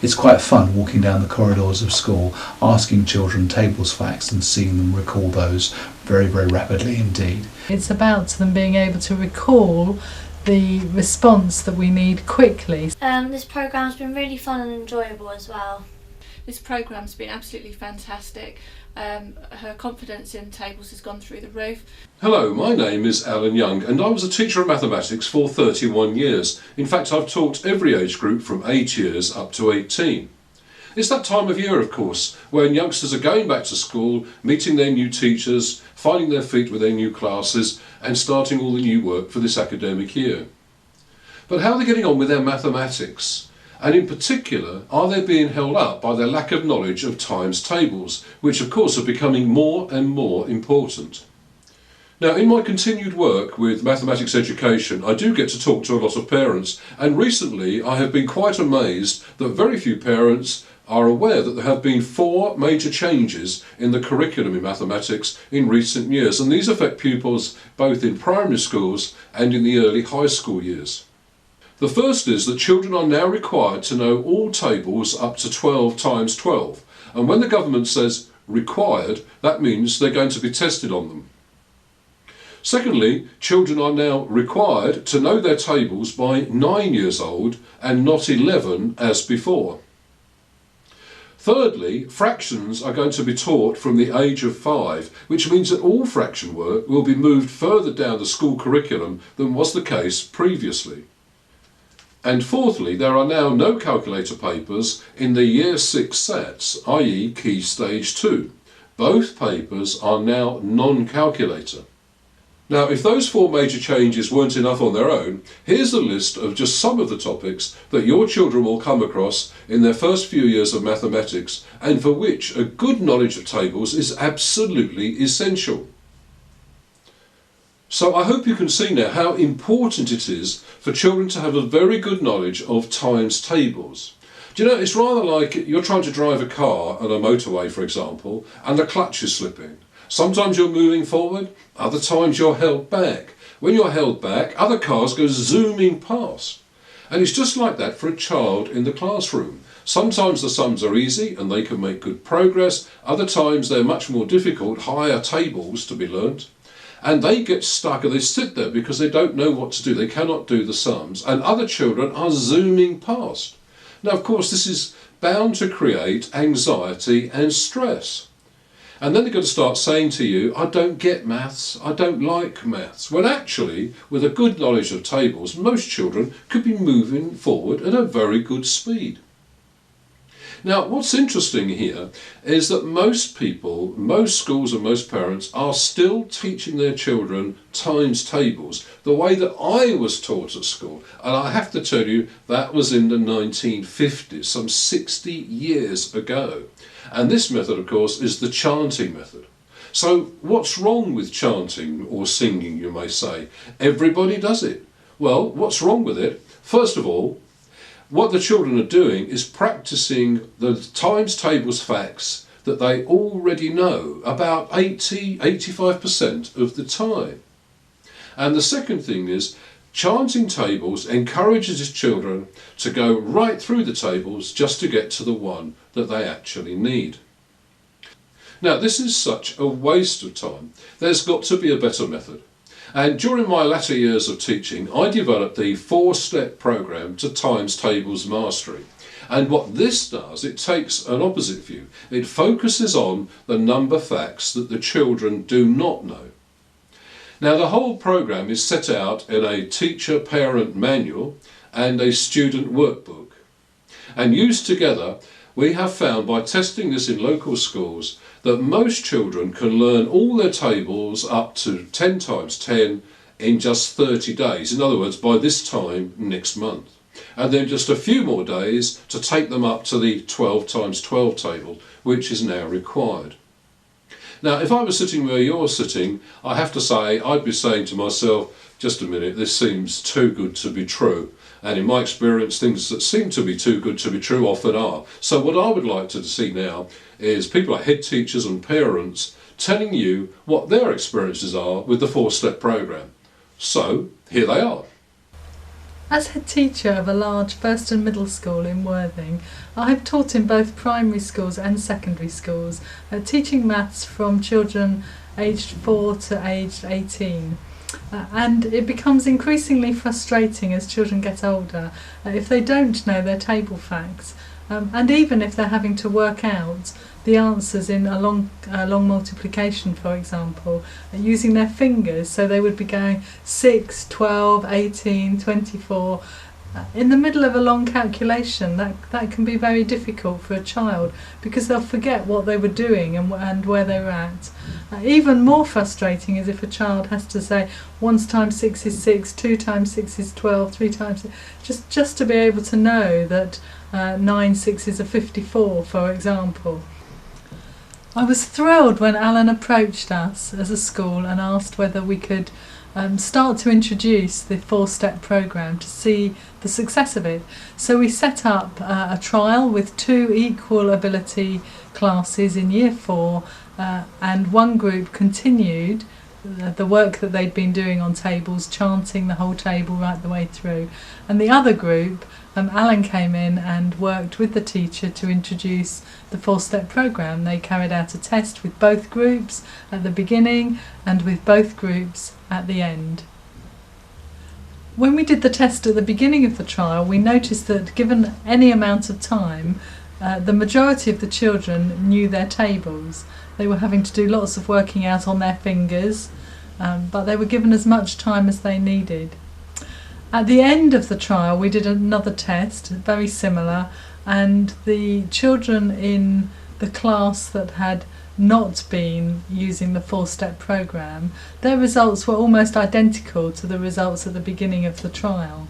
It's quite fun walking down the corridors of school, asking children tables facts and seeing them recall those very, very rapidly indeed. It's about them being able to recall the response that we need quickly. This programme's been really fun and enjoyable as well. This programme's been absolutely fantastic. Her confidence in tables has gone through the roof. Hello, my name is Alan Young and I was a teacher of mathematics for 31 years. In fact, I've taught every age group from 8 years up to 18. It's that time of year, of course, when youngsters are going back to school, meeting their new teachers, finding their feet with their new classes and starting all the new work for this academic year. But how are they getting on with their mathematics? And in particular, are they being held up by their lack of knowledge of times tables, which of course are becoming more and more important? Now, in my continued work with mathematics education, I do get to talk to a lot of parents, and recently I have been quite amazed that very few parents are aware that there have been 4 major changes in the curriculum in mathematics in recent years, and these affect pupils both in primary schools and in the early high school years. The first is that children are now required to know all tables up to 12 times 12. And when the government says required, that means they're going to be tested on them. Secondly, children are now required to know their tables by 9 years old and not 11 as before. Thirdly, fractions are going to be taught from the age of 5, which means that all fraction work will be moved further down the school curriculum than was the case previously. And fourthly, there are now no calculator papers in the Year 6 sets, i.e. Key Stage 2. Both papers are now non-calculator. Now, if those 4 major changes weren't enough on their own, here's a list of just some of the topics that your children will come across in their first few years of mathematics and for which a good knowledge of tables is absolutely essential. So I hope you can see now how important it is for children to have a very good knowledge of times tables. Do you know, it's rather like you're trying to drive a car on a motorway, for example, and the clutch is slipping. Sometimes you're moving forward, other times you're held back. When you're held back, other cars go zooming past. And it's just like that for a child in the classroom. Sometimes the sums are easy and they can make good progress. Other times they're much more difficult, higher tables to be learnt. And they get stuck and they sit there because they don't know what to do. They cannot do the sums. And other children are zooming past. Now, of course, this is bound to create anxiety and stress. And then they're going to start saying to you, I don't get maths, I don't like maths. When actually, with a good knowledge of tables, most children could be moving forward at a very good speed. Now, what's interesting here is that most people, most schools and most parents are still teaching their children times tables the way that I was taught at school. And I have to tell you, that was in the 1950s, some 60 years ago. And this method, of course, is the chanting method. So what's wrong with chanting or singing, you may say? Everybody does it. Well, what's wrong with it? First of all, what the children are doing is practicing the times tables facts that they already know about 85% of the time. And the second thing is, chanting tables encourages his children to go right through the tables just to get to the one that they actually need. Now, this is such a waste of time. There's got to be a better method. And during my latter years of teaching, I developed the 4-step program to times tables mastery. And what this does, it takes an opposite view. It focuses on the number facts that the children do not know. Now, the whole program is set out in a teacher-parent manual and a student workbook. And used together, we have found by testing this in local schools that most children can learn all their tables up to 10 times 10 in just 30 days. In other words, by this time next month. And then just a few more days to take them up to the 12 times 12 table, which is now required. Now, if I was sitting where you're sitting, I have to say, I'd be saying to myself, just a minute, this seems too good to be true. And in my experience, things that seem to be too good to be true often are. So what I would like to see now is people like head teachers and parents telling you what their experiences are with the 4-step program. So here they are. As head teacher of a large first and middle school in Worthing, I have taught in both primary schools and secondary schools, teaching maths from children aged 4 to aged 18. And it becomes increasingly frustrating as children get older if they don't know their table facts, and even if they're having to work out the answers in a long multiplication, for example, using their fingers. So they would be going 6, 12, 18, 24. In the middle of a long calculation, that can be very difficult for a child because they'll forget what they were doing and where they were at. Even more frustrating is if a child has to say 1 times 6 is 6, 2 times 6 is 12, 3 times 6, just to be able to know that 9 6s are 54, for example. I was thrilled when Alan approached us as a school and asked whether we could start to introduce the 4-step programme to see the success of it. So we set up a trial with 2 equal ability classes in year 4, and one group continued the work that they'd been doing on tables, chanting the whole table right the way through. And the other group, Alan came in and worked with the teacher to introduce the 4-step programme. They carried out a test with both groups at the beginning and with both groups at the end. When we did the test at the beginning of the trial, we noticed that given any amount of time, the majority of the children knew their tables. They were having to do lots of working out on their fingers, but they were given as much time as they needed. At the end of the trial, we did another test, very similar, and the children in the class that had not been using the 4-step programme, their results were almost identical to the results at the beginning of the trial.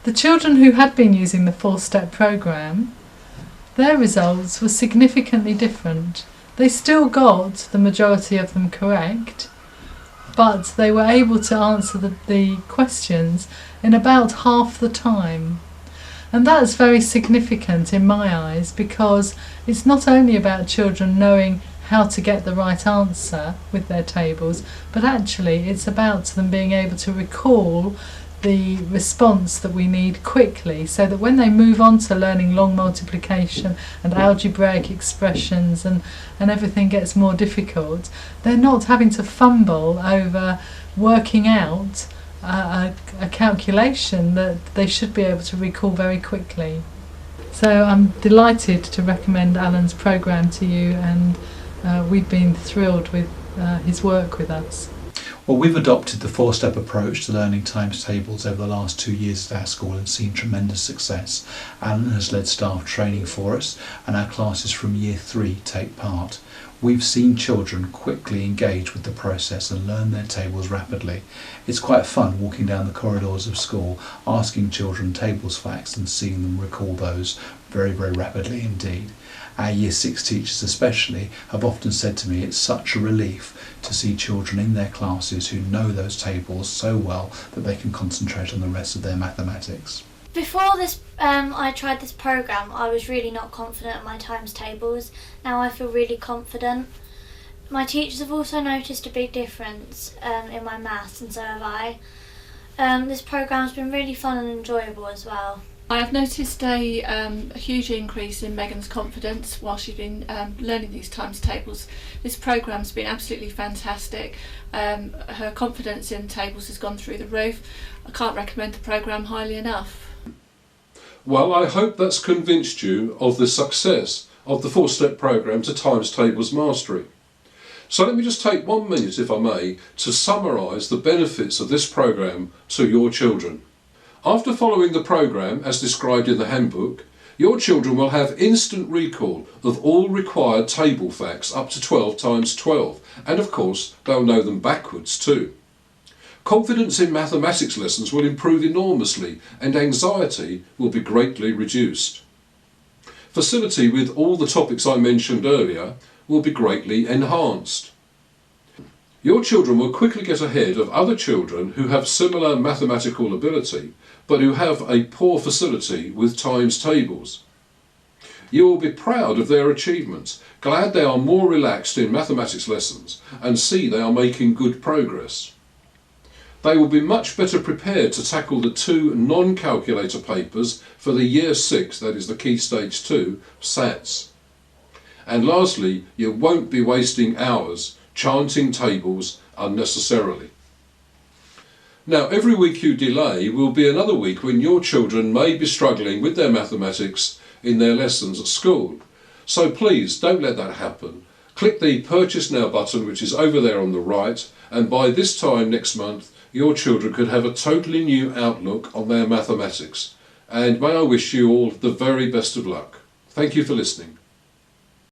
The children who had been using the 4-step programme, their results were significantly different. They still got the majority of them correct, but they were able to answer the questions in about half the time. And that's very significant in my eyes, because it's not only about children knowing how to get the right answer with their tables, but actually it's about them being able to recall the response that we need quickly, so that when they move on to learning long multiplication and algebraic expressions and everything gets more difficult, they're not having to fumble over working out a calculation that they should be able to recall very quickly. So I'm delighted to recommend Alan's programme to you, and we've been thrilled with his work with us. Well, we've adopted the 4-step approach to learning times tables over the last 2 years at our school and seen tremendous success. Alan has led staff training for us, and our classes from year 3 take part. We've seen children quickly engage with the process and learn their tables rapidly. It's quite fun walking down the corridors of school, asking children tables facts and seeing them recall those very, very rapidly indeed. Our year 6 teachers especially have often said to me it's such a relief to see children in their classes who know those tables so well that they can concentrate on the rest of their mathematics. Before this, I tried this programme, I was really not confident at my times tables. Now I feel really confident. My teachers have also noticed a big difference in my maths, and so have I. This programme's been really fun and enjoyable as well. I have noticed a huge increase in Megan's confidence while she's been learning these times tables. This programme's been absolutely fantastic. Her confidence in tables has gone through the roof. I can't recommend the programme highly enough. Well, I hope that's convinced you of the success of the 4-step programme to times tables mastery. So let me just take 1 minute, if I may, to summarise the benefits of this programme to your children. After following the programme as described in the handbook, your children will have instant recall of all required table facts up to 12 times 12, and of course they'll know them backwards too. Confidence in mathematics lessons will improve enormously, and anxiety will be greatly reduced. Facility with all the topics I mentioned earlier will be greatly enhanced. Your children will quickly get ahead of other children who have similar mathematical ability, but who have a poor facility with times tables. You will be proud of their achievements, glad they are more relaxed in mathematics lessons, and see they are making good progress. they will be much better prepared to tackle the 2 non-calculator papers for the Year 6, that is the Key Stage 2, SATs. And lastly, you won't be wasting hours chanting tables unnecessarily. Now, every week you delay will be another week when your children may be struggling with their mathematics in their lessons at school. So please don't let that happen. Click the Purchase Now button, which is over there on the right, and by this time next month your children could have a totally new outlook on their mathematics. And may I wish you all the very best of luck. Thank you for listening.